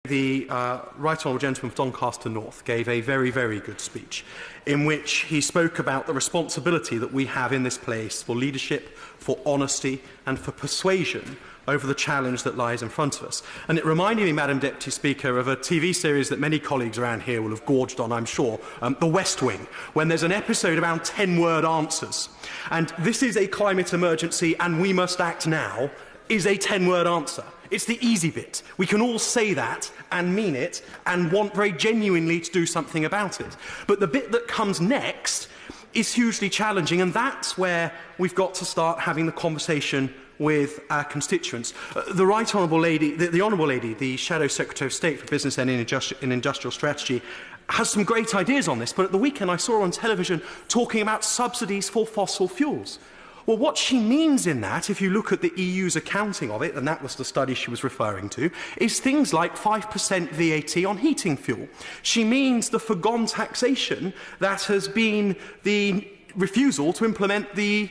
The Right Honourable Gentleman from Doncaster North gave a very, very good speech in which he spoke about the responsibility that we have in this place for leadership, for honesty and for persuasion over the challenge that lies in front of us. And it reminded me, Madam Deputy Speaker, of a TV series that many colleagues around here will have gorged on, I'm sure, The West Wing, when there's an episode around 10-word answers. And this is a climate emergency and we must act now is a 10-word answer. It's the easy bit. We can all say that and mean it and want very genuinely to do something about it. But the bit that comes next is hugely challenging, and that's where we've got to start having the conversation with our constituents. The Right Honourable Lady, the Honourable Lady, the Shadow Secretary of State for Business and Industrial Strategy, has some great ideas on this, but at the weekend I saw her on television talking about subsidies for fossil fuels. Well, what she means in that, if you look at the EU's accounting of it, and that was the study she was referring to, is things like 5% VAT on heating fuel. She means the foregone taxation that has been the refusal to implement the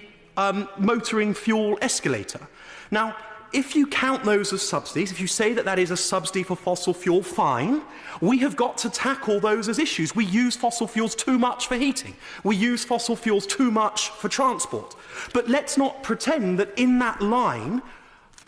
motoring fuel escalator. Now, if you count those as subsidies, if you say that that is a subsidy for fossil fuel, fine. We have got to tackle those as issues. We use fossil fuels too much for heating. We use fossil fuels too much for transport. But let's not pretend that in that line,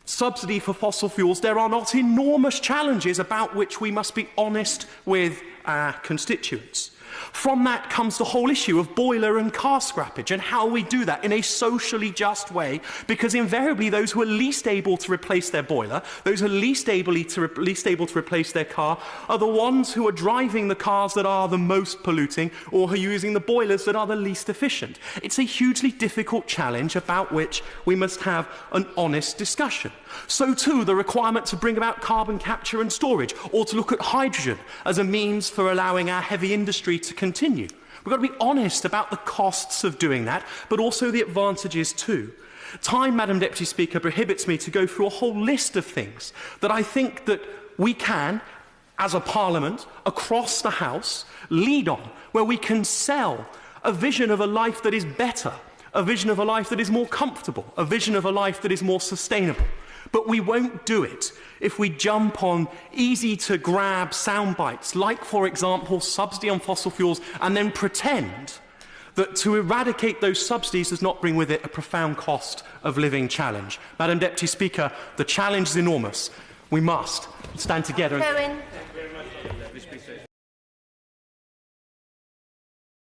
subsidy for fossil fuels, there are not enormous challenges about which we must be honest with our constituents. From that comes the whole issue of boiler and car scrappage and how we do that in a socially just way, because invariably those who are least able to replace their boiler, those who are least able to replace their car, are the ones who are driving the cars that are the most polluting or who are using the boilers that are the least efficient. It's a hugely difficult challenge about which we must have an honest discussion. So too the requirement to bring about carbon capture and storage, or to look at hydrogen as a means for allowing our heavy industry to continue. We've got to be honest about the costs of doing that, but also the advantages too. Time, Madam Deputy Speaker, prohibits me to go through a whole list of things that I think that we can, as a Parliament, across the House, lead on, where we can sell a vision of a life that is better, a vision of a life that is more comfortable, a vision of a life that is more sustainable. But we won't do it if we jump on easy-to-grab sound bites, like, for example, subsidy on fossil fuels, and then pretend that to eradicate those subsidies does not bring with it a profound cost of living challenge. Madam Deputy Speaker, the challenge is enormous. We must stand together.